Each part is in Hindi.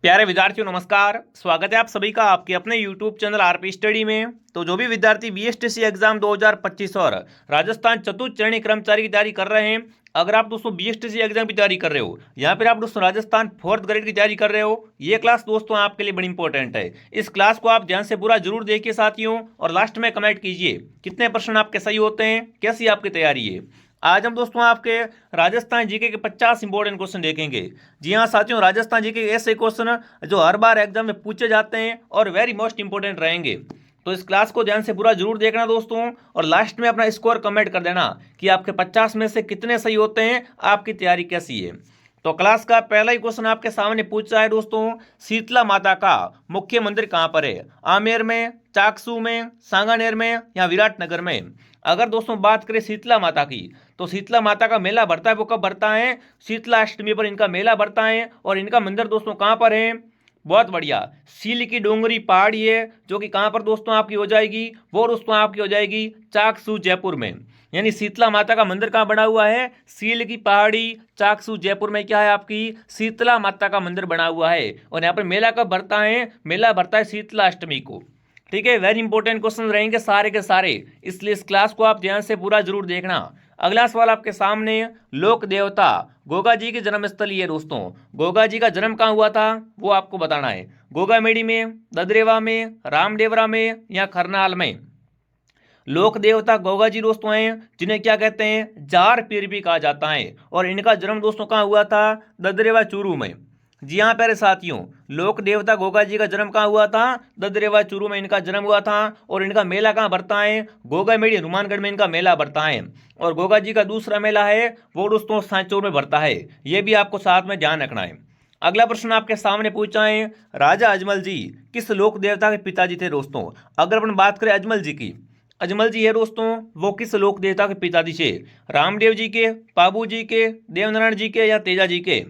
प्यारे विद्यार्थियों नमस्कार। स्वागत है आप सभी का आपके अपने यूट्यूब चैनल आरपी स्टडी में। तो जो भी विद्यार्थी बीएसटीसी एग्जाम 2025 और राजस्थान चतुर्थ श्रेणी कर्मचारी की तैयारी कर रहे हैं, अगर आप दोस्तों बीएसटीसी एग्जाम की तैयारी कर रहे हो या फिर आप दोस्तों राजस्थान फोर्थ ग्रेड की तैयारी कर रहे हो, ये क्लास दोस्तों आपके लिए बड़ी इंपॉर्टेंट है। इस क्लास को आप ध्यान से पूरा जरूर देखिए साथियों, और लास्ट में कमेंट कीजिए कितने प्रश्न आपके सही होते हैं, कैसी आपकी तैयारी है। आज हम दोस्तों आपके राजस्थान जीके के 50 इंपॉर्टेंट क्वेश्चन देखेंगे। जी हाँ साथियों, राजस्थान जीके के ऐसे क्वेश्चन जो हर बार एग्जाम में पूछे जाते हैं और वेरी मोस्ट इंपॉर्टेंट रहेंगे। तो इस क्लास को ध्यान से पूरा जरूर देखना दोस्तों, और लास्ट में अपना स्कोर कमेंट कर देना कि आपके 50 में से कितने सही होते हैं, आपकी तैयारी कैसी है। तो क्लास का पहला ही क्वेश्चन आपके सामने पूछा है दोस्तों, शीतला माता का मुख्य मंदिर कहाँ पर है? आमेर में, चाकसू में, सांगानेर में या विराटनगर में? अगर दोस्तों बात करें शीतला माता की, तो शीतला माता का मेला भरता है, वो कब भरता है? शीतला अष्टमी पर इनका मेला भरता है। और इनका मंदिर दोस्तों कहाँ पर है? बहुत बढ़िया, सील की डोंगरी पहाड़ी है, जो कि कहाँ पर दोस्तों आपकी हो जाएगी? वो दोस्तों आपकी हो जाएगी चाकसू जयपुर में। यानी शीतला माता का मंदिर कहाँ बना हुआ है? सील की पहाड़ी चाकसू जयपुर में क्या है आपकी? शीतला माता का मंदिर बना हुआ है। और यहाँ पर मेला कब भरता है? मेला भरता है शीतला अष्टमी को। ठीक है, वेरी इंपॉर्टेंट क्वेश्चन रहेंगे सारे के सारे, इसलिए इस क्लास को आप ध्यान से पूरा जरूर देखना। अगला सवाल आपके सामने, लोक देवता गोगा जी की जन्मस्थली है दोस्तों। गोगा जी का जन्म कहाँ हुआ था वो आपको बताना है। गोगामेड़ी में, ददरेवा में, रामदेवरा में या खरनाल में? लोक देवता गोगा जी दोस्तों हैं, जिन्हें क्या कहते हैं? जार पीर भी कहा जाता है। और इनका जन्म दोस्तों कहाँ हुआ था? ददरेवा चूरू में। जी हाँ प्यारे साथियों, लोक देवता गोगा जी का जन्म कहाँ हुआ था? ददरेवा चूरू में इनका जन्म हुआ था। और इनका मेला कहाँ भरता है? गोगामेड़ी हनुमानगढ़ में इनका मेला भरता है। और गोगा जी का दूसरा मेला है वो दोस्तों सांचौर में भरता है। ये भी आपको साथ में ध्यान रखना है। अगला प्रश्न आपके सामने पूछा है, राजा अजमल जी किस लोक देवता के पिताजी थे दोस्तों? अगर अपन बात करें अजमल जी की, अजमल जी है दोस्तों, वो किस लोक देवता के पिताजी थे? रामदेव जी के, पाबू जी के, देवनारायण जी के या तेजा जी के?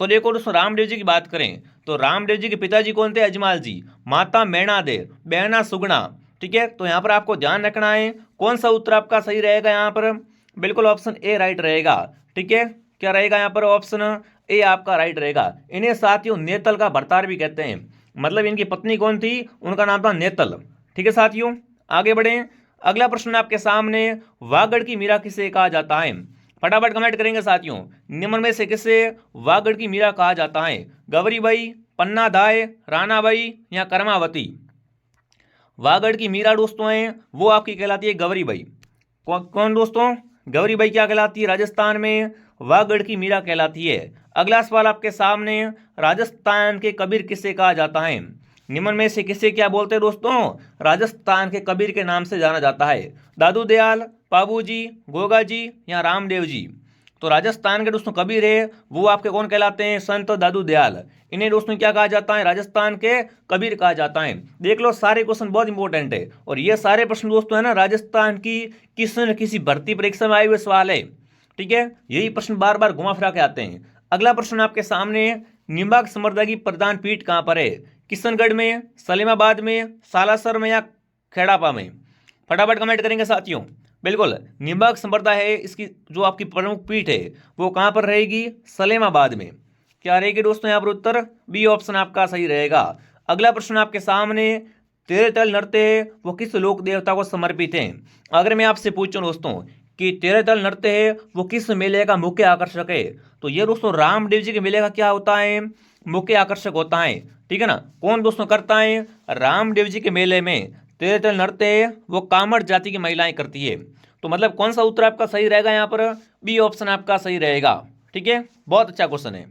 तो देखो दोस्तों, रामदेव जी की बात करें तो रामदेव जी के पिताजी कौन थे? अजमाल जी। माता मैणा दे, बहना सुगना। ठीक है, तो यहाँ पर आपको ध्यान रखना है कौन सा उत्तर आपका सही रहेगा यहाँ पर? बिल्कुल ऑप्शन ए राइट रहेगा। ठीक है, क्या रहेगा यहाँ पर? ऑप्शन ए आपका राइट रहेगा। इन्हें साथियों नेतल का भरतार भी कहते हैं। मतलब इनकी पत्नी कौन थी? उनका नाम था नेतल। ठीक है साथियों, आगे बढ़े। अगला प्रश्न आपके सामने, वागड़ की मीरा किसे कहा जाता है? फटाफट कमेंट करेंगे साथियों, निम्न में से किसे वागड़ की मीरा कहा जाता है? गौरीबाई, पन्ना दाई, रानाबाई या करमावती? वागड़ की मीरा दोस्तों है वो आपकी कहलाती है गौरीबाई। कौन दोस्तों? गौरीबाई क्या कहलाती है राजस्थान में? वागड़ की मीरा कहलाती है। अगला सवाल आपके सामने, राजस्थान के कबीर किसे कहा जाता है? निम्न में से किसे क्या बोलते हैं दोस्तों? राजस्थान के कबीर के नाम से जाना जाता है। दादू दयाल, पाबू जी, गोगा जी या रामदेव जी? तो राजस्थान के दोस्तों कबीर है वो आपके कौन कहलाते हैं? संत दादू दयाल। इन्हें दोस्तों क्या कहा जाता है? राजस्थान के कबीर कहा जाता है। देख लो, सारे क्वेश्चन बहुत इंपॉर्टेंट है, और ये सारे प्रश्न दोस्तों है ना राजस्थान की किसी न किसी भर्ती परीक्षा में आए हुए सवाल है। ठीक है, यही प्रश्न बार बार घुमा फिरा के आते हैं। अगला प्रश्न आपके सामने, निम्बार्क संप्रदाय की प्रधान पीठ कहाँ पर है? किशनगढ़ में, सलीमाबाद में, सालासर में या खेड़ापा में? फटाफट कमेंट करेंगे साथियों। बिल्कुल, निम्बार्क संप्रदाय है, इसकी जो आपकी प्रमुख पीठ है वो कहाँ पर रहेगी? सलेमाबाद में। क्या रहेगी दोस्तों यहाँ पर उत्तर? बी ऑप्शन आपका सही रहेगा। अगला प्रश्न आपके सामने, तेरह तल नृत्य है वो किस लोक देवता को समर्पित है? अगर मैं आपसे पूछूं दोस्तों कि तेरह तल नृत्य है वो किस मेले का मुख्य आकर्षक है, तो ये दोस्तों रामदेव जी के मेले का क्या होता है? मुख्य आकर्षक होता है। ठीक है ना, कौन दोस्तों करता है? रामदेव जी के मेले में तेरह तल नृत्य है वो कामड़ जाति की महिलाएं करती है। तो मतलब कौन सा उत्तर आपका सही रहेगा यहाँ पर? बी ऑप्शन आपका सही रहेगा। ठीक है, बहुत अच्छा क्वेश्चन है।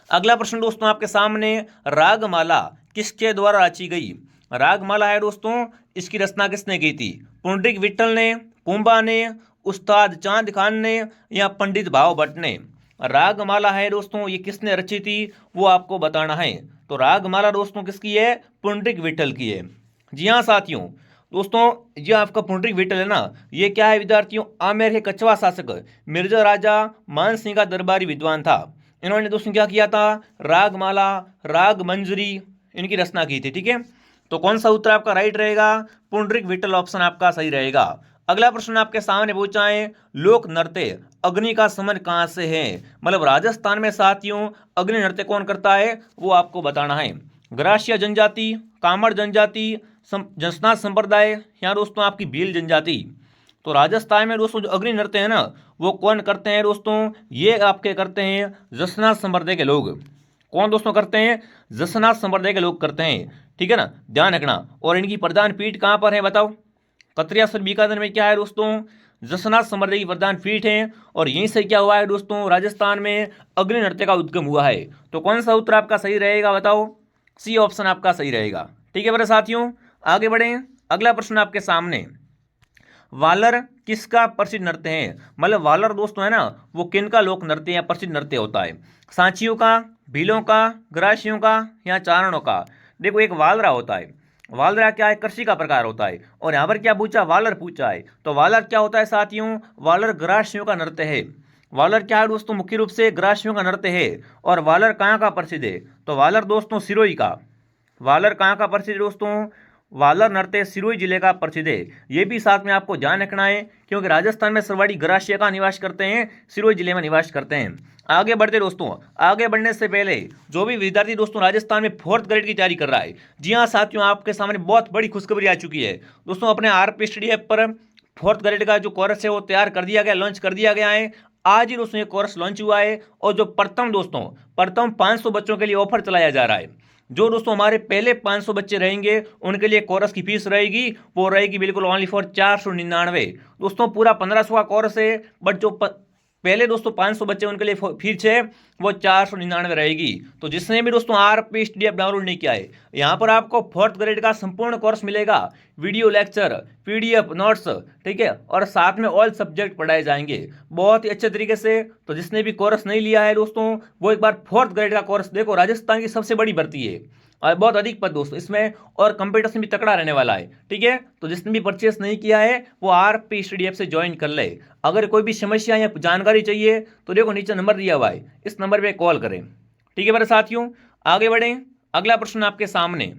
अगला प्रश्न दोस्तों आपके सामने, रागमाला किसके द्वारा रची गई? रागमाला है दोस्तों, इसकी रचना किसने की थी? पुंडरीक विट्ठल ने, कुंभा ने, उस्ताद चांद खान ने या पंडित भाव भट्ट ने? रागमाला है दोस्तों, ये किसने रची थी वो आपको बताना है। तो रागमाला दोस्तों किसकी है? पुंडरीक विट्ठल की है। जी हाँ साथियों, दोस्तों ये आपका पुंडरीक विट्ठल है ना, ये क्या है विद्यार्थियों? आमेर के कछवा शासक मिर्जा राजा मान सिंह का दरबारी विद्वान था। इन्होंने दोस्तों क्या किया था? रागमाला, राग मंजरी इनकी रचना की थी। ठीक है, तो कौन सा उत्तर आपका राइट रहेगा? पुंडरीक विट्ठल ऑप्शन आपका सही रहेगा। अगला प्रश्न आपके सामने पूछा है, लोक नृत्य अग्नि का समन कहाँ से है? मतलब राजस्थान में साथियों अग्नि नृत्य कौन करता है वो आपको बताना है। ग्रासिया जनजाति, कामड़ जनजाति, जसना संप्रदाय या दोस्तों आपकी भील जनजाति। तो राजस्थान में दोस्तों जो अग्नि नृत्य है ना वो कौन करते हैं दोस्तों? ये आपके करते हैं जसना संप्रदाय के लोग। कौन दोस्तों करते हैं? जसना संप्रदाय के लोग करते हैं, ठीक है ना, ध्यान रखना। और इनकी प्रधान पीठ कहाँ पर है बताओ? कतरियासर बीकानेर में क्या है दोस्तों? जसनाथ संप्रदाय की प्रधान पीठ है। और यहीं से क्या हुआ है दोस्तों? राजस्थान में अग्नि नृत्य का उद्गम हुआ है। तो कौन सा उत्तर आपका सही रहेगा बताओ? सी ऑप्शन आपका सही रहेगा। ठीक है मेरे साथियों, आगे बढ़ें। अगला प्रश्न आपके सामने, वालर किसका प्रसिद्ध नृत्य है? मतलब वालर दोस्तों है ना वो किनका लोक नृत्य या प्रसिद्ध नृत्य होता है? सांचियों का, भीलों का, ग्रासियों का या चारणों का? देखो एक वालरा होता है, वालरा क्या है? कृषि का प्रकार होता है। और यहाँ पर क्या पूछा? वालर पूछा है। तो वालर क्या होता है साथियों? वालर ग्रासियों का नृत्य है। वालर क्या है दोस्तों? मुख्य रूप से ग्रासियों का नृत्य है। और वालर कहाँ का प्रसिद्ध है? तो वालर दोस्तों सिरोही का। वालर कहाँ का प्रसिद्ध है दोस्तों? वालर नृत्य सिरोही जिले का प्रसिद्ध है। ये भी साथ में आपको ध्यान रखना है क्योंकि राजस्थान में सर्वाधिक ग्रास्य का निवास करते हैं, सिरोही जिले में निवास करते हैं। आगे बढ़ते दोस्तों, आगे बढ़ने से पहले जो भी विद्यार्थी दोस्तों राजस्थान में 4th ग्रेड की तैयारी कर रहा है, जी हाँ साथियों आपके सामने बहुत बड़ी खुशखबरी आ चुकी है दोस्तों। अपने आरपी स्टडी ऐप पर 4th ग्रेड का जो कोर्स है वो तैयार कर दिया गया, लॉन्च कर दिया गया है। आज ही दोस्तों ये कोर्स लॉन्च हुआ है। और जो प्रथम 500 बच्चों के लिए ऑफर चलाया जा रहा है। जो दोस्तों हमारे पहले 500 बच्चे रहेंगे उनके लिए कोर्स की फीस रहेगी वो रहेगी बिल्कुल ओनली फॉर 499। दोस्तों पूरा 1500 का कोर्स है, बट जो पहले दोस्तों 500 बच्चे उनके लिए फीस है वो 499 रहेगी। तो जिसने भी दोस्तों आरपी स्टडी ऐप डाउनलोड नहीं किया है, यहाँ पर आपको 4th ग्रेड का संपूर्ण कोर्स मिलेगा, वीडियो लेक्चर, पीडीएफ नोट्स, ठीक है, और साथ में ऑल सब्जेक्ट पढ़ाए जाएंगे बहुत ही अच्छे तरीके से। तो जिसने भी कोर्स नहीं लिया है दोस्तों वो एक बार 4th ग्रेड का कोर्स देखो। राजस्थान की सबसे बड़ी भर्ती है और बहुत अधिक पद दोस्तों इसमें, और कंपटीशन भी तकड़ा रहने वाला है, ठीक है। तो जिसने भी परचेस नहीं किया है वो आरपी स्टडी ऐप से ज्वाइन कर ले। अगर कोई भी समस्या या जानकारी चाहिए तो देखो नीचे नंबर दिया हुआ है, इस नंबर पे कॉल करें, ठीक है मेरे साथियों। आगे बढ़ें। अगला प्रश्न आपके सामने,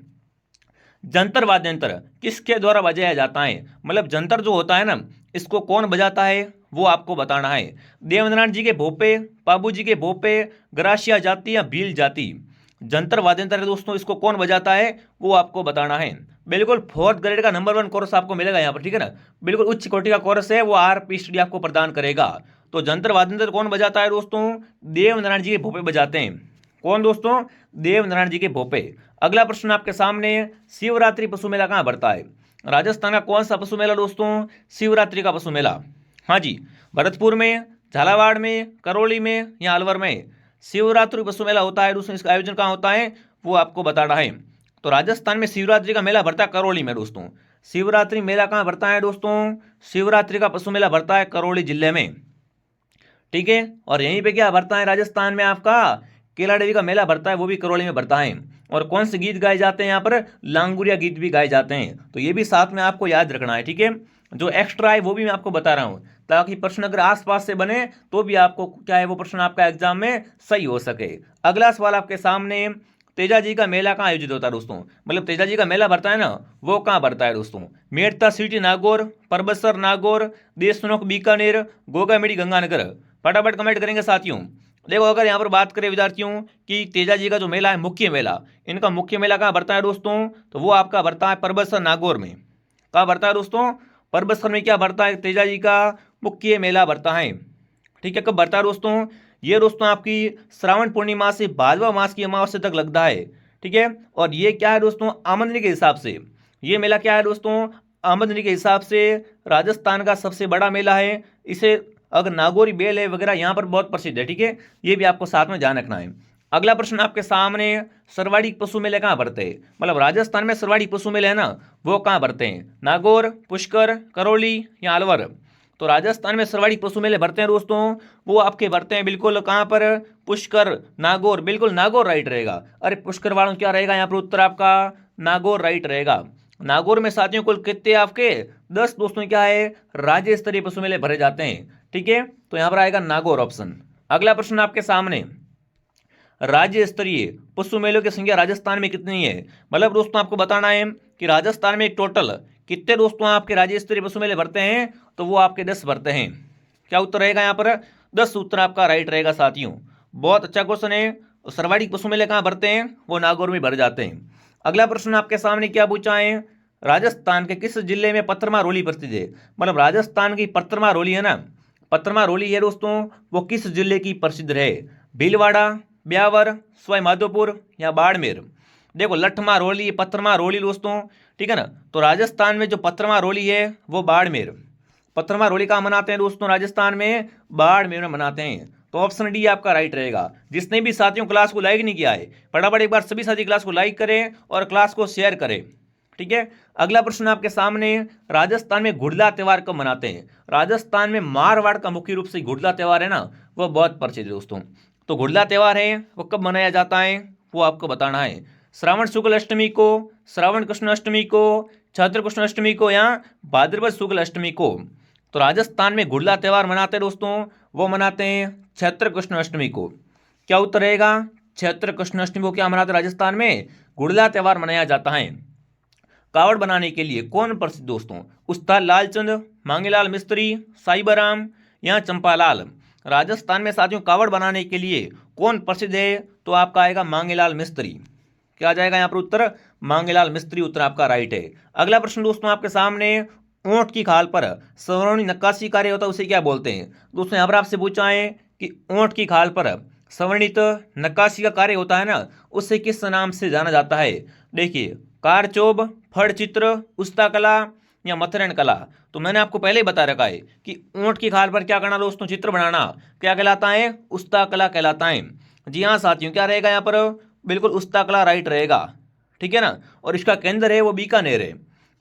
जंतर वाद्यंत्र किसके द्वारा बजाया जाता है? मतलब जंतर जो होता है ना इसको कौन बजाता है वो आपको बताना है। देवनारायण जी के भोपे, बाबू जी के भोपे, ग्रासिया जाति या भील जाति? जंतर वाद्यंत्र है दोस्तों, इसको कौन बजाता है वो आपको बताना है। बिल्कुल 4th ग्रेड का नंबर 1 कोर्स आपको मिलेगा यहाँ पर, ठीक है ना, बिल्कुल उच्च कोटि का कोर्स है वो आरपी स्टडी आपको प्रदान करेगा। तो जंतर वाद्यंत्र कौन बजाता है दोस्तों? देवनारायण जी के भोपे बजाते हैं। कौन दोस्तों? देवनारायण जी के भोपे। अगला प्रश्न आपके सामने, शिवरात्रि पशु मेला कहाँ बढ़ता है? राजस्थान का कौन सा पशु मेला दोस्तों? शिवरात्रि का पशु मेला। हाँ जी, भरतपुर में, झालावाड़ में, करौली में या अलवर में शिवरात्रि पशु मेला होता है दोस्तों। इसका आयोजन कहाँ होता है वो आपको बताना है। तो राजस्थान में शिवरात्रि का मेला भरता है करौली में दोस्तों। शिवरात्रि मेला कहाँ भरता है दोस्तों? शिवरात्रि का पशु मेला भरता है करौली जिले में, ठीक है। और यहीं पे क्या भरता है राजस्थान में आपका? केला देवी का मेला भरता है, वो भी करौली में भरता है। और कौन से गीत गाए जाते हैं यहाँ पर? लांगुरिया गीत भी गाए जाते हैं। तो ये भी साथ में आपको याद रखना है, ठीक है। जो एक्स्ट्रा है वो भी मैं आपको बता रहा हूँ ताकि प्रश्न अगर आसपास से बने तो भी आपको क्या है वो प्रश्न आपका एग्जाम में सही हो सके। अगला सवाल आपके सामने, तेजा जी का मेला कहाँ आयोजित होता है दोस्तों? मतलब तेजा जी का मेला भरता है ना वो कहाँ भरता है दोस्तों? मेड़ता सिटी नागौर, परबसर नागौर, देशनोक बीकानेर, गोगामेड़ी गंगानगर? फटाफट कमेंट करेंगे साथियों। देखो अगर यहाँ पर बात करें विद्यार्थियों कि तेजा जी का जो मेला है मुख्य मेला, इनका मुख्य मेला कहाँ भरता है दोस्तों? तो वो आपका भरता है परबसर नागौर में। कहाँ भरता है दोस्तों? परबसर में क्या भरता है? तेजा जी का मुख्य मेला भरता है, ठीक है। कब भरता है दोस्तों? ये दोस्तों आपकी श्रावण पूर्णिमा से भादवा मास की अमावस्या तक लगता है, ठीक है। और ये क्या है दोस्तों? आमदनी के हिसाब से ये मेला क्या है दोस्तों? आमदनी के हिसाब से राजस्थान का सबसे बड़ा मेला है। इसे अगर नागौरी बेल है वगैरह यहाँ पर बहुत प्रसिद्ध है, ठीक है। ये भी आपको साथ में ध्यान रखना है। अगला प्रश्न आपके सामने, सर्वाधिक पशु मेले कहाँ भरते हैं? मतलब राजस्थान में सर्वाधिक पशु मेले है ना वो कहाँ भरते हैं? नागौर, पुष्कर, करौली या अलवर? तो राजस्थान में सर्वाधिक पशु मेले भरते हैं दोस्तों वो आपके भरते हैं बिल्कुल कहाँ पर? पुष्कर, नागौर। बिल्कुल नागौर राइट रहेगा। अरे पुष्कर वालों क्या रहेगा यहाँ पर उत्तर आपका? नागौर राइट रहेगा। नागौर में साथियों कुल कितने आपके 10 दोस्तों क्या है राज्य स्तरीय पशु मेले भरे जाते हैं, ठीक है। तो यहाँ पर आएगा नागौर ऑप्शन। अगला प्रश्न आपके सामने, राज्य स्तरीय पशु मेलों की संख्या राजस्थान में कितनी है? मतलब दोस्तों आपको बताना है कि राजस्थान में एक टोटल कितने दोस्तों आपके राज्य स्तरीय पशु मेले भरते हैं? तो वो आपके 10 भरते हैं। क्या उत्तर रहेगा यहाँ पर? 10 उत्तर आपका राइट रहेगा साथियों। बहुत अच्छा क्वेश्चन है। सर्वाधिक पशु मेले कहाँ भरते हैं? वो नागौर में भर जाते हैं। अगला प्रश्न आपके सामने क्या पूछा है? राजस्थान के किस जिले में पत्थरमा रोली प्रसिद्ध है? मतलब राजस्थान की पत्थरमा रोली है ना, पत्थरमा रोली है दोस्तों, वो किस जिले की प्रसिद्ध है? भीलवाड़ा, ब्यावर, सवाई माधोपुर या बाड़मेर? देखो लठमा रोली, पत्थरमा रोली दोस्तों, ठीक है ना। तो राजस्थान में जो पत्थरमा रोली है वो बाड़मेर, पत्थरमा रोली कहाँ मनाते हैं दोस्तों? राजस्थान में बाड़मेर में मनाते हैं। तो ऑप्शन डी आपका राइट रहेगा। जिसने भी साथियों क्लास को लाइक नहीं किया है, फटाफट एक बार सभी साथी क्लास को लाइक करें और क्लास को शेयर करें, ठीक है। अगला प्रश्न आपके सामने, राजस्थान में घुड़ला त्यौहार कब मनाते हैं? राजस्थान में मारवाड़ का मुख्य रूप से घुड़ला त्यौहार है ना, वो बहुत प्रसिद्ध है दोस्तों। तो घुड़ला त्यौहार है वो कब मनाया जाता है वो आपको बताना है। श्रावण शुक्ल अष्टमी को, श्रावण कृष्ण अष्टमी को, चैत्र कृष्ण अष्टमी को या भाद्रपद शुक्ल अष्टमी को? तो राजस्थान में घुड़ला त्यौहार मनाते हैं दोस्तों, वो मनाते हैं चैत्र कृष्ण अष्टमी को। क्या उत्तर रहेगा? चैत्र कृष्ण अष्टमी को क्या मनाते हैं? राजस्थान में घुड़ला त्यौहार मनाया जाता है। कावड़ बनाने के लिए कौन प्रसिद्ध दोस्तों? उस्ताद लालचंद, मांगेलाल मिस्त्री, साईबाराम या चंपालाल? राजस्थान में साथियों कावड़ बनाने के लिए कौन प्रसिद्ध है? तो आपका आएगा मांगेलाल मिस्त्री। क्या आ जाएगा यहाँ पर उत्तर? मांगेलाल मिस्त्री उत्तर आपका राइट है। अगला प्रश्न दोस्तों आपके सामने, ऊंट की खाल पर सवर्णी नक्काशी कार्य होता है उसे क्या बोलते हैं? दोस्तों यहाँ पर आपसे पूछा है कि ऊंट की खाल पर सवर्णित नक्काशी का कार्य होता है ना, उसे किस नाम से जाना जाता है? देखिए कारचोब, फड़ चित्र, उस्ता कला या मथरण कला? तो मैंने आपको पहले ही बता रखा है कि ऊंट की खाल पर क्या करना दोस्तों? चित्र बनाना क्या कहलाता है? उस्ता कला कहलाता है। जी हाँ साथियों, क्या रहेगा यहाँ पर? बिल्कुल उस्ता कला राइट रहेगा, ठीक है ना। और इसका केंद्र है वो बीकानेर है।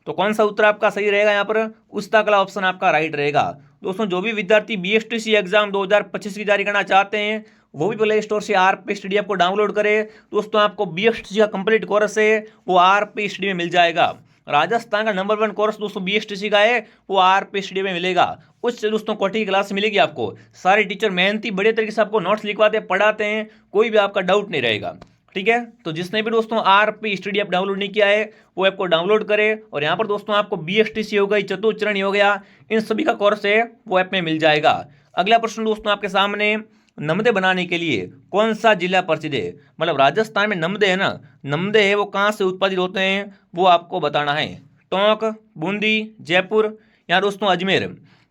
तो कौन सा उत्तर आपका सही रहेगा यहाँ पर? उस्ता कला ऑप्शन आपका राइट रहेगा। दोस्तों जो भी विद्यार्थी बीएसटीसी एग्जाम 2025 की जारी करना चाहते हैं वो भी प्ले स्टोर से आरपी स्टडी ऐप को डाउनलोड करें। दोस्तों आपको बीएसटीसी का कंप्लीट कोर्स है वो आरपी स्टडी में मिल जाएगा। राजस्थान का नंबर 1 कोर्स दोस्तों बीएसटीसी का है, वो आरपी स्टडी में मिलेगा। उससे दोस्तों कोटी की क्लास मिलेगी आपको। सारे टीचर मेहनती बढ़िया तरीके से आपको नोट्स लिखवाते हैं, पढ़ाते हैं, कोई भी आपका डाउट नहीं रहेगा, ठीक है। तो जिसने भी दोस्तों आरपी स्टडी ऐप डाउनलोड नहीं किया है वो ऐप को डाउनलोड करें। और यहाँ पर दोस्तों आपको बीएसटीसी हो गई, चतुश्चरणी हो गया, इन सभी का कोर्स है वो ऐप में मिल जाएगा। अगला प्रश्न दोस्तों आपके सामने, नमदे बनाने के लिए कौन सा जिला प्रसिद्ध है? मतलब राजस्थान में नमदे है ना, नमदे है वो कहाँ से उत्पादित होते हैं वो आपको बताना है। टोंक, बूंदी, जयपुर या दोस्तों अजमेर?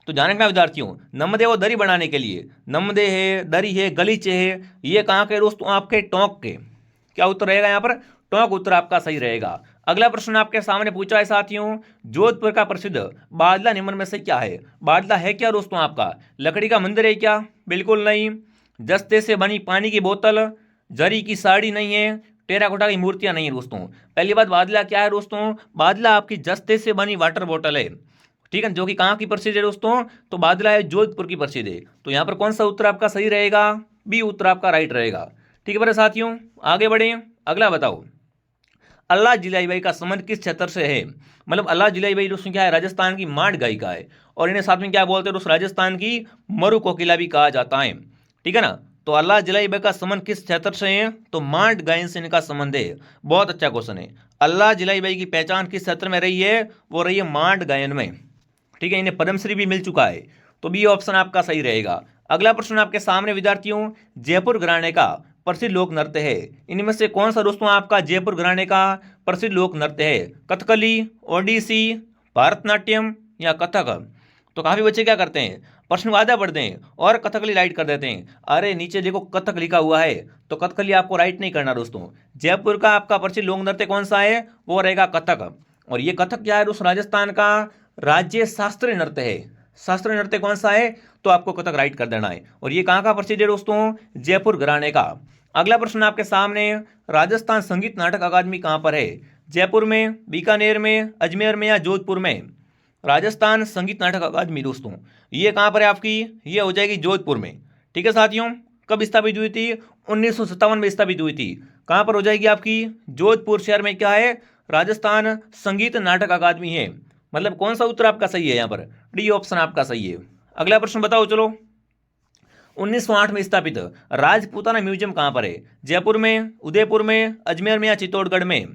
तो जानने का विद्यार्थियों, नमदे वो दरी बनाने के लिए, नमदे है, दरी है, गलीचे है, ये कहाँ के दोस्तों? आपके टोंक के। क्या उत्तर रहेगा यहाँ पर? टोंक उत्तर आपका सही रहेगा। अगला प्रश्न आपके सामने पूछा है साथियों, जोधपुर का प्रसिद्ध बादला निम्न में से क्या है? बादला है क्या दोस्तों आपका? लकड़ी का मंदिर है क्या? बिल्कुल नहीं। जस्ते से बनी पानी की बोतल, जरी की साड़ी नहीं है, टेराकोटा की मूर्तियां नहीं है दोस्तों। पहली बात, बादला क्या है दोस्तों? बादला आपकी जस्ते से बनी वाटर बोतल है, ठीक है, जो कि कहाँ की प्रसिद्ध है दोस्तों? तो बादला है जोधपुर की प्रसिद्ध है। तो यहाँ पर कौन सा उत्तर आपका सही रहेगा? बी उत्तर आपका राइट रहेगा, ठीक है। बड़े साथियों आगे बढ़े, अगला बताओ, अल्लाह जिलाई बाई का संबंध किस क्षेत्र से है? मतलब अल्लाह जिलाई बाई दोस्तों क्या है? राजस्थान की मांड गायिका है। और इन्हें साथ में क्या बोलते हैं दोस्तों? राजस्थान की मरु कोकिला भी कहा जाता है, ठीक है ना। तो अल्लाह जिलाई बाई का संबंध किस क्षेत्र से है? तो मांड गायन से इनका संबंध है। बहुत अच्छा क्वेश्चन है। अल्लाह जिलाई बाई की पहचान किस क्षेत्र में रही है? वो रही है मांड गायन में, ठीक है। इन्हें पद्मश्री भी मिल चुका है। तो बी ऑप्शन आपका सही रहेगा। अगला प्रश्न आपके सामने विद्यार्थियों, जयपुर घराने का प्रसिद्ध लोक नृत्य है, इनमें से कौन सा दोस्तों आपका जयपुर घराने का प्रसिद्ध लोक नृत्य है? कथकली, ओडिसी, भारतनाट्यम या कथक? तो काफी बच्चे क्या करते हैं? प्रश्न आधा पढ़ते हैं और कथकली राइट कर देते हैं। अरे नीचे देखो कथक लिखा हुआ है, तो कथकली आपको राइट नहीं करना दोस्तों। जयपुर का आपका प्रसिद्ध लोक नृत्य कौन सा है? वो रहेगा कथक। और ये कथक क्या है दोस्तों? राजस्थान का राज्य शास्त्रीय नृत्य है। शास्त्रीय नृत्य कौन सा है? तो आपको कथक राइट कर देना है। और ये कहाँ का प्रसिद्ध है दोस्तों? जयपुर घराने का। अगला प्रश्न आपके सामने, राजस्थान संगीत नाटक अकादमी कहाँ पर है? जयपुर में, बीकानेर में, अजमेर में या जोधपुर में? राजस्थान संगीत नाटक अकादमी दोस्तों ये कहाँ पर है आपकी? ये हो जाएगी जोधपुर में, ठीक है साथियों। कब स्थापित हुई थी? 1957 में स्थापित हुई थी। कहाँ पर हो जाएगी आपकी? जोधपुर शहर में क्या है? राजस्थान संगीत नाटक अकादमी है। मतलब कौन सा उत्तर आपका सही है यहाँ पर? डी ऑप्शन आपका सही है। अगला प्रश्न बताओ चलो, 1908 में स्थापित राजपूताना म्यूजियम कहाँ पर है? जयपुर में, उदयपुर में, अजमेर में या चित्तौड़गढ़ में?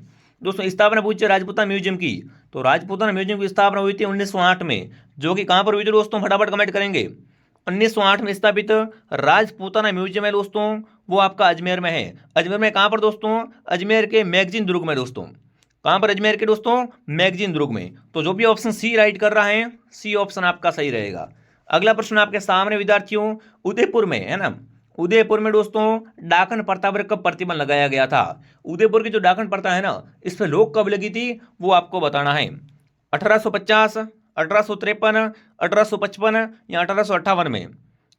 दोस्तों स्थापना पूछी राजपूताना म्यूजियम की, तो राजपूताना म्यूजियम की स्थापना हुई थी 1908 में, जो कि कहां पर हुई थी दोस्तों, फटाफट कमेंट करेंगे। 1908 में स्थापित राजपूताना म्यूजियम है दोस्तों, वो आपका अजमेर में है। अजमेर में कहां पर दोस्तों, अजमेर के मैगजीन दुर्ग में दोस्तों। कहां पर, अजमेर के दोस्तों मैगजीन दुर्ग में। तो जो भी ऑप्शन सी राइट कर रहा है, सी ऑप्शन आपका सही रहेगा। अगला प्रश्न आपके सामने विद्यार्थियों, उदयपुर में है ना, उदयपुर में दोस्तों डाकन प्रथा पर कब प्रतिबंध लगाया गया था। उदयपुर की जो डाकन प्रथा है ना, इस पर रोक कब लगी थी, वो आपको बताना है। 1850, 1853, 1855 या 1858 में।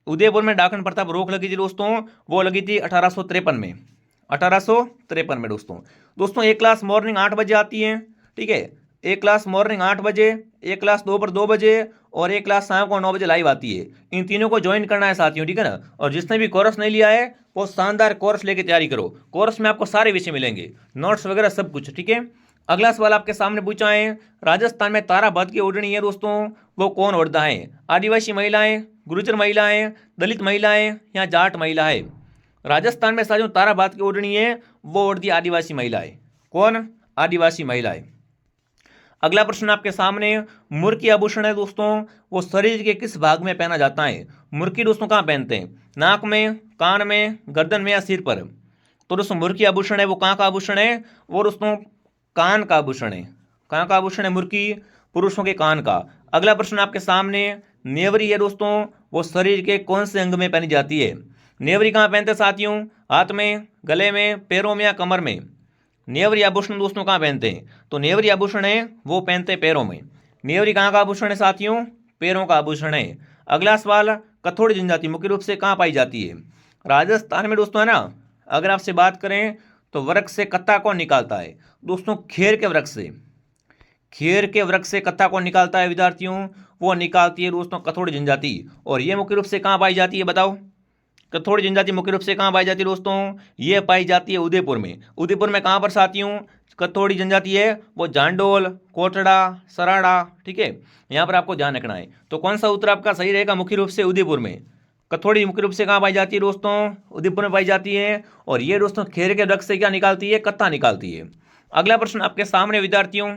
उदयपुर में डाकन प्रथा पर रोक लगी थी दोस्तों, वो लगी थी 1853 में। 1853 में दोस्तों। दोस्तों एक क्लास मॉर्निंग 8 बजे आती है, ठीक है, एक क्लास मॉर्निंग 8 बजे, एक क्लास दोपहर 2 बजे और एक क्लास शाम को 9 बजे लाइव आती है। इन तीनों को ज्वाइन करना है साथियों, ठीक है ना। और जिसने भी कोर्स नहीं लिया है वो शानदार कोर्स लेके तैयारी करो। कोर्स में आपको सारे विषय मिलेंगे, नोट्स वगैरह सब कुछ, ठीक है। अगला सवाल आपके सामने पूछा है, राजस्थान में ताराबाद की ओढ़नी है दोस्तों, वो कौन ओढ़ता है। आदिवासी महिलाएं, गुर्जर महिलाएं, दलित महिलाएं या जाट महिला है। राजस्थान में साथियों ताराबाद की ओढ़नी है, वो ओढ़ती आदिवासी महिलाएं। कौन, आदिवासी महिलाएं। अगला प्रश्न आपके सामने, मुर्की आभूषण है दोस्तों, वो शरीर के किस भाग में पहना जाता है। मुर्की दोस्तों कहाँ पहनते हैं, नाक में, कान में, गर्दन में या सिर पर। तो दोस्तों मुर्की आभूषण है वो कहाँ का आभूषण है, वो दोस्तों कान का आभूषण है। कहाँ का आभूषण है मुर्की, पुरुषों के कान का। अगला प्रश्न आपके सामने, नेवरी है दोस्तों, वो शरीर के कौन से अंग में पहनी जाती है। नेवरी कहाँ पहनते हैं साथियों, हाथ में, गले में, पैरों में या कमर में। नेवरी आभूषण दोस्तों कहाँ पहनते हैं, तो नेवरी आभूषण है वो पहनते हैं पैरों में। नेवरी कहाँ का आभूषण है साथियों, पैरों का आभूषण है। अगला सवाल, कथोड़ी जनजाति मुख्य रूप से कहाँ पाई जाती है। राजस्थान में दोस्तों है ना। अगर आपसे बात करें तो वृक्ष से कत्ता कौन निकालता है, दोस्तों खेर के वृक्ष से। खेर के वृक्ष से कत्ता कौन निकालता है विद्यार्थियों, वो निकालती है दोस्तों कथोड़ी जनजाति। और ये मुख्य रूप से कहाँ पाई जाती है बताओ, कथोड़ी जनजाति मुख्य रूप से कहाँ पाई जाती है दोस्तों, ये पाई जाती है उदयपुर में। उदयपुर में कहाँ पर साथियों कथोड़ी जनजाति है, वो जांडोल, कोटड़ा, सराड़ा, ठीक है, यहाँ पर आपको ध्यान रखना है। तो कौन सा उत्तर आपका सही रहेगा, मुख्य रूप से उदयपुर में। कथोड़ी मुख्य रूप से कहाँ पाई जाती है दोस्तों, उदयपुर में पाई जाती है। और ये दोस्तों खेर के वृक्ष से क्या निकालती है, कत्ता निकालती है। अगला प्रश्न आपके सामने विद्यार्थियों,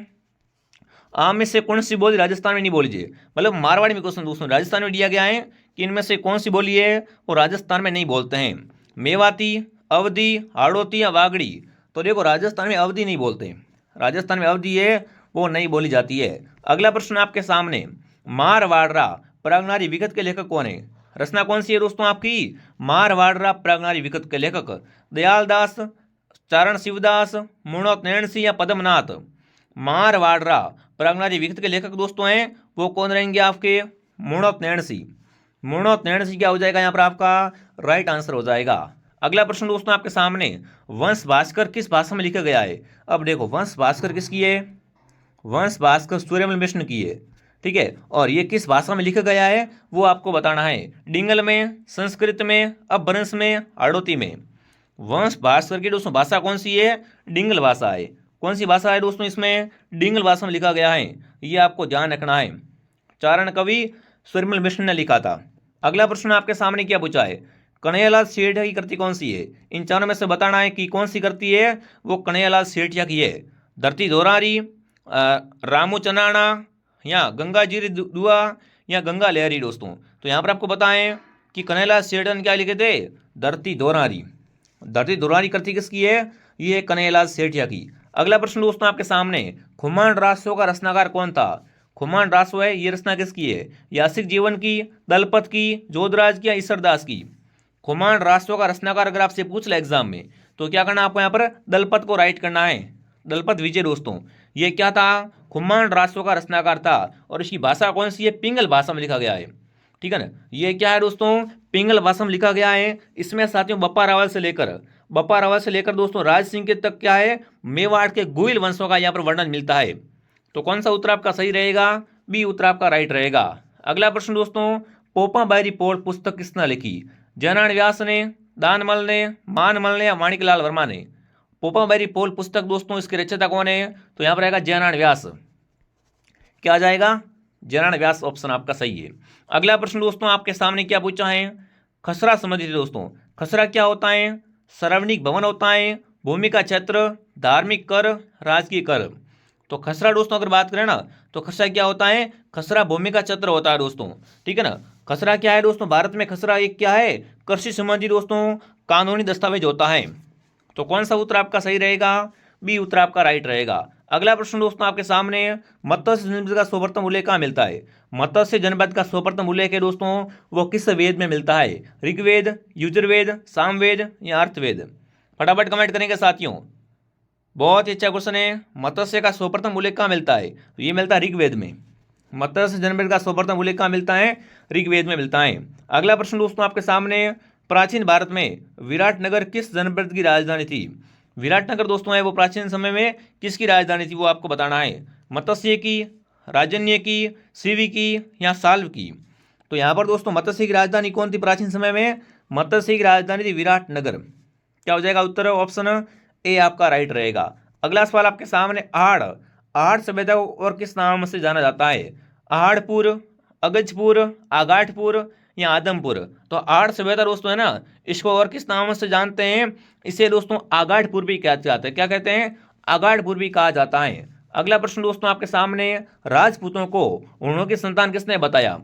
आम में से कौन सी बोली राजस्थान में नहीं बोली जाए। मतलब मारवाड़ी में क्वेश्चन दोस्तों राजस्थान में दिया गया है कि इनमें से कौन सी बोली है वो राजस्थान में नहीं बोलते हैं। मेवाती, अवधी, हाड़ौती या वागड़ी। तो देखो राजस्थान में अवधी नहीं बोलते, राजस्थान में अवधी है वो नहीं बोली जाती है। अगला प्रश्न आपके सामने, मारवाड़रा प्रागनारी विगत के लेखक कौन है। रचना कौन सी है दोस्तों आपकी, मारवाड़रा प्रागनारी विगत के लेखक दयालदास, चारण शिवदास, मुणोत नैण सिंह या पद्मनाथ। मारवाड़रा प्रागनारी विगत के लेखक दोस्तों हैं वो कौन रहेंगे आपके, मुणोत नैण सिंह। मुणोत नैण सिंह क्या हो जाएगा यहाँ पर आपका राइट आंसर हो जाएगा। अगला प्रश्न दोस्तों आपके सामने, वंश भास्कर किस भाषा में लिखा गया है। अब देखो वंश भास्कर किसकी है, वंश भास्कर सूर्यमल मिश्र की है, ठीक है। और ये किस भाषा में लिखा गया है वो आपको बताना है, डिंगल में, संस्कृत में, अपभ्रंश में, हाड़ौती में। वंश भास्कर की दोस्तों भाषा कौन सी है, डिंगल भाषा है। कौन सी भाषा है दोस्तों, इसमें डिंगल भाषा में लिखा गया है, ये आपको ध्यान रखना है। चारण कवि सूर्यमल मिश्र ने लिखा था। अगला प्रश्न आपके सामने क्या पूछा है, कन्हैयालाल सेठिया की कृति कौन सी है। इन चारों में से बताना है कि कौन सी कृति है वो कन्हैयालाल सेठिया की है। धरती धोरारी, रामू चनाना या गंगा जीरी दुआ या गंगा लहरी दोस्तों। तो यहाँ पर आपको बताएं कि कन्हैयालाल सेठिया ने क्या लिखे थे, धरती धोरारी। धरती धोरारी कृति किसकी है, ये कन्हैयालाल सेठिया की। अगला प्रश्न दोस्तों आपके सामने, खुमान रासो का रचनाकार कौन था। खुमान रासो है ये रचना किसकी है, यासिक जीवन की, दलपत की, जोधराज की या ईश्वरदास की। खुमान रासो का रचनाकार अगर आपसे पूछ ले एग्जाम में तो क्या करना आपको यहाँ पर दलपत को राइट करना है। दलपत विजय दोस्तों ये क्या था, खुमान रासो का रचनाकार था। और इसकी भाषा कौन सी है, पिंगल भाषा में लिखा गया है, ठीक है ना। ये क्या है दोस्तों, पिंगल भाषा में लिखा गया है। इसमें साथियों बप्पा रावल से लेकर दोस्तों राज सिंह के तक क्या है, मेवाड़ के गुइल वंशों का यहाँ पर वर्णन मिलता है। तो कौन सा उत्तर आपका सही रहेगा, बी उत्तर आपका राइट रहेगा। अगला प्रश्न दोस्तों, पोपा बारी पोल पुस्तक किसने लिखी। जयनारायण व्यास ने, दानमल ने, मानमल ने या माणिकलाल वर्मा ने। पोपा बारी पोल पुस्तक दोस्तों इसके रचयिता कौन है, तो यहाँ पर आएगा जयनारायण व्यास। क्या आ जाएगा, जयनारायण व्यास ऑप्शन आपका सही है। अगला प्रश्न दोस्तों आपके सामने क्या पूछा है, खसरा समझिए दोस्तों। खसरा क्या होता है, सार्वजनिक भवन होता है, भूमि का क्षेत्र, धार्मिक कर, राजकीय कर। तो खसरा दोस्तों अगर बात करें ना, तो खसरा क्या होता है, खसरा भूमि का क्षेत्र होता है दोस्तों, ठीक है ना। खसरा क्या है दोस्तों, भारत में खसरा एक क्या है, कृषि संबंधी दोस्तों कानूनी दस्तावेज होता है। तो कौन सा उत्तर आपका सही रहेगा, बी उत्तर आपका राइट रहेगा। अगला प्रश्न दोस्तों आपके सामने, मत्स्य जनपद का सर्वप्रथम उल्लेख कहाँ मिलता है। मत्स्य जनपद का सर्वप्रथम उल्लेख है दोस्तों, वो किस वेद में मिलता है, ऋग्वेद, यजुर्वेद, सामवेद या अर्थवेद। फटाफट कमेंट करेंगे साथियों। बहुत ही अच्छा क्वेश्चन है। मत्स्य का सर्वप्रथम उल्लेख कहाँ मिलता है, तो ये मिलता है ऋग्वेद में। मत्स्य जनपद का सर्वप्रथम उल्लेख कहाँ मिलता है, ऋग्वेद में मिलता है। अगला प्रश्न दोस्तों आपके सामने, प्राचीन भारत में विराटनगर किस जनपद की राजधानी थी। विराटनगर दोस्तों है वो प्राचीन समय में किसकी राजधानी थी, वो आपको बताना है। मत्स्य की, राजन्य की, शिवी की या साल्व की। तो यहाँ पर दोस्तों मत्स्य की राजधानी कौन थी प्राचीन समय में, मत्स्य की राजधानी थी विराटनगर। क्या हो जाएगा उत्तर, ऑप्शन ए आपका राइट रहेगा। अगला सवाल आपके सामने, आहड़, आहड़ सभ्यता को और किस नाम से जाना जाता है, आहड़पुर, अगजपुर, आगाठपुर या आदमपुर। तो आहड़ सभ्यता दोस्तों है ना, इसको और किस नाम से जानते हैं, इसे दोस्तों आगाठपुर भी कहा जाता है। क्या कहते हैं, आगाठपुर भी कहा जाता है। अगला प्रश्न दोस्तों आपके सामने, राजपूतों को उन्होंने की संतान किसने बताया।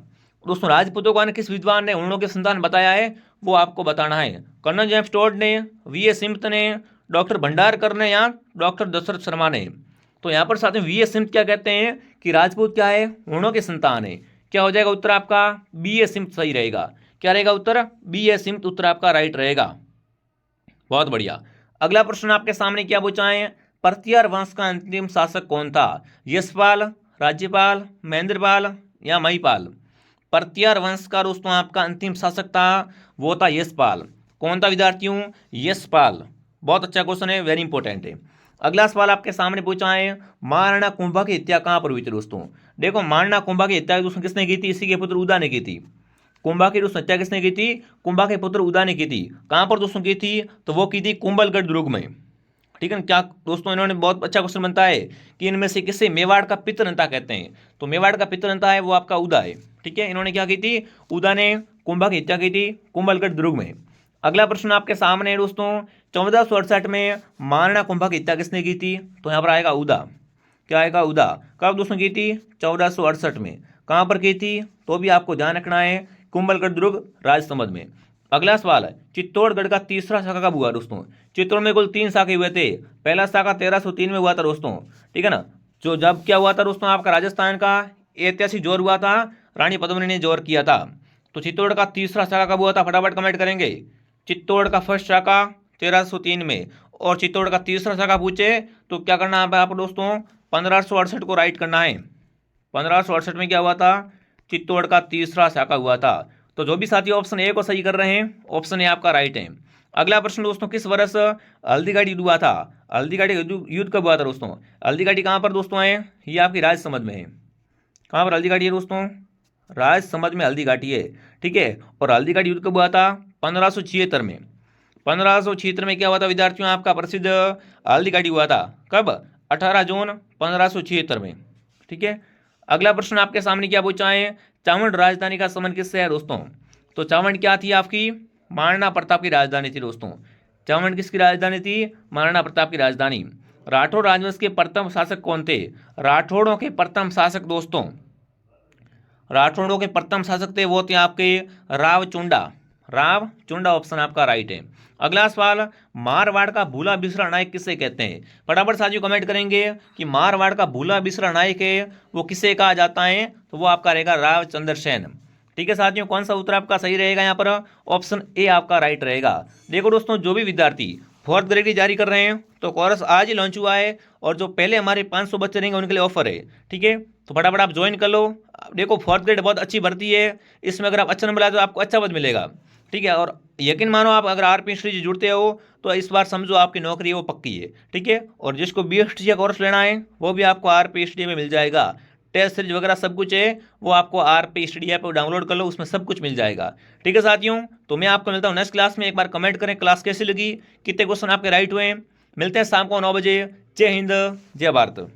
दोस्तों राजपूतों को किस विद्वान ने उन्होंने की संतान बताया है, वो आपको बताना है। कर्नल जेम्स टोड ने, वी.ए. सिम्प्स ने, डॉक्टर भंडारकर ने या डॉक्टर दशरथ शर्मा ने। तो यहाँ पर साथ में वी.ए. सिम्प्स क्या कहते हैं कि राजपूत क्या है, उन्होंने की संतान है। क्या हो जाएगा उत्तर आपका, बी.ए. सिम्प्स सही रहेगा। क्या रहेगा उत्तर, बी.ए. सिम्प्स उत्तर आपका राइट रहेगा। बहुत बढ़िया। अगला प्रश्न आपके सामने क्या पूछा है, परतियार वंश का अंतिम शासक कौन था, यशपाल, राज्यपाल, महेंद्रपाल या महिपाल। परतियार वंश का दोस्तों आपका अंतिम शासक था, वो था यशपाल। कौन था विद्यार्थियों, यशपाल। बहुत अच्छा क्वेश्चन है, वेरी इंपॉर्टेंट है। अगला सवाल आपके सामने पूछा है, महाराणा कुंभा की हत्या कहाँ पर हुई थी दोस्तों। देखो महाराणा कुंभा की हत्या दोस्तों किसने की थी, इसी के पुत्र उदा ने की थी। कुंभा की दोस्तों हत्या किसने की थी, कुंभा के पुत्र उदा ने की थी। कहाँ पर दोस्तों की थी, तो वो की थी कुंभलगढ़ दुर्ग में, ठीक है ना। क्या दोस्तों इन्होंने बहुत अच्छा क्वेश्चन बनता है कि इनमें से किसे मेवाड़ का पितृनेता कहते हैं, तो मेवाड़ का पितृनेता है वो आपका उदा है, ठीक है। इन्होंने क्या की थी, उदा ने कुंभा की हत्या की थी कुंभलगढ़ दुर्ग में। अगला प्रश्न आपके सामने है दोस्तों, 1468 में महाराणा कुंभा की हत्या किसने की थी, तो यहाँ पर आएगा उदा। क्या आएगा, उदा। कब दोस्तों की थी, 1468 में। कहाँ पर की थी, तो भी आपको ध्यान रखना है, कुंभलगढ़ दुर्ग राजसमंद में। अगला सवाल है, चित्तौड़गढ़ का तीसरा शाखा कब हुआ दोस्तों। चित्तौड़ में कुल 3 शाखे हुए थे। पहला शाखा 1303 में हुआ था दोस्तों, ठीक है ना। जो जब क्या हुआ था दोस्तों, आपका राजस्थान का ऐतिहासिक जोर हुआ था, रानी पद्मिनी ने जोर किया था। तो चित्तौड़ का तीसरा शाखा कब हुआ था, फटाफट कमेंट करेंगे। चित्तौड़ का फर्स्ट शाखा 1303 में, और चित्तौड़ का तीसरा शाखा पूछे तो क्या करना है आपको दोस्तों, 1568 को राइट करना है। 1568 में क्या हुआ था, चित्तौड़ का तीसरा शाखा हुआ था। तो जो भी साथी ऑप्शन ए को सही कर रहे हैं, ऑप्शन ए आपका राइट है। अगला प्रश्न दोस्तों, किस वर्ष हल्दीघाटी युद्ध हुआ था। हल्दीघाटी युद्ध कब हुआ था दोस्तों। हल्दीघाटी कहाँ पर दोस्तों है, ये आपकी राजसमंद में है। कहाँ पर हल्दीघाटी है दोस्तों, राजसमंद में हल्दीघाटी है, ठीक है। और हल्दीघाटी युद्ध कब हुआ था, 1576 में। 1576 में क्या हुआ था विद्यार्थियों, आपका प्रसिद्ध हल्दीघाटी हुआ था। कब, 18 जून 1576 में, ठीक है। अगला प्रश्न आपके सामने क्या पूछा है, चावंड राजधानी का संबंध किससे है दोस्तों। तो चावंड क्या थी आपकी, महाराणा प्रताप की राजधानी थी दोस्तों। चावंड किसकी राजधानी थी, महाराणा प्रताप की राजधानी। राठौड़ राजवंश के प्रथम शासक कौन थे, राठौड़ों के प्रथम शासक दोस्तों, राठौड़ों के प्रथम शासक थे वो थे आपके रावचुंडा। रावचुंडा ऑप्शन आपका राइट है। अगला सवाल, मारवाड़ का भूला बिसरा नायक किसे कहते हैं। फटाफट साथियों कमेंट करेंगे कि मारवाड़ का भूला बिसरा नायक है वो किसे कहा जाता है, तो वो आपका रहेगा रावचंद्र सेन। ठीक है साथियों, कौन सा उत्तर आपका सही रहेगा, यहाँ पर ऑप्शन ए आपका राइट रहेगा। देखो दोस्तों, जो भी विद्यार्थी 4th ग्रेड की जारी कर रहे हैं तो कोर्स आज ही लॉन्च हुआ है, और जो पहले हमारे 500 बच्चे रहेंगे उनके लिए ऑफर है, ठीक है। तो फटाफट आप ज्वाइन कर लो। देखो 4th ग्रेड बहुत अच्छी भर्ती है, इसमें अगर आप अच्छा नंबर लाए तो आपको अच्छा पद मिलेगा, ठीक है। और यकीन मानो आप अगर आरपी स्टडी जुड़ते हो तो इस बार समझो आपकी नौकरी है वो पक्की है, ठीक है। और जिसको BST का कोर्स लेना है वो भी आपको आरपी स्टडी में मिल जाएगा। टेस्ट सीरीज वगैरह सब कुछ है, वो आपको आरपी स्टडी ऐप डाउनलोड कर लो, उसमें सब कुछ मिल जाएगा, ठीक है साथियों। तो मैं आपको मिलता हूँ नेक्स्ट क्लास में। एक बार कमेंट करें क्लास कैसी लगी, कितने क्वेश्चन आपके राइट हुए। मिलते हैं शाम को 9 बजे। जय हिंद, जय भारत।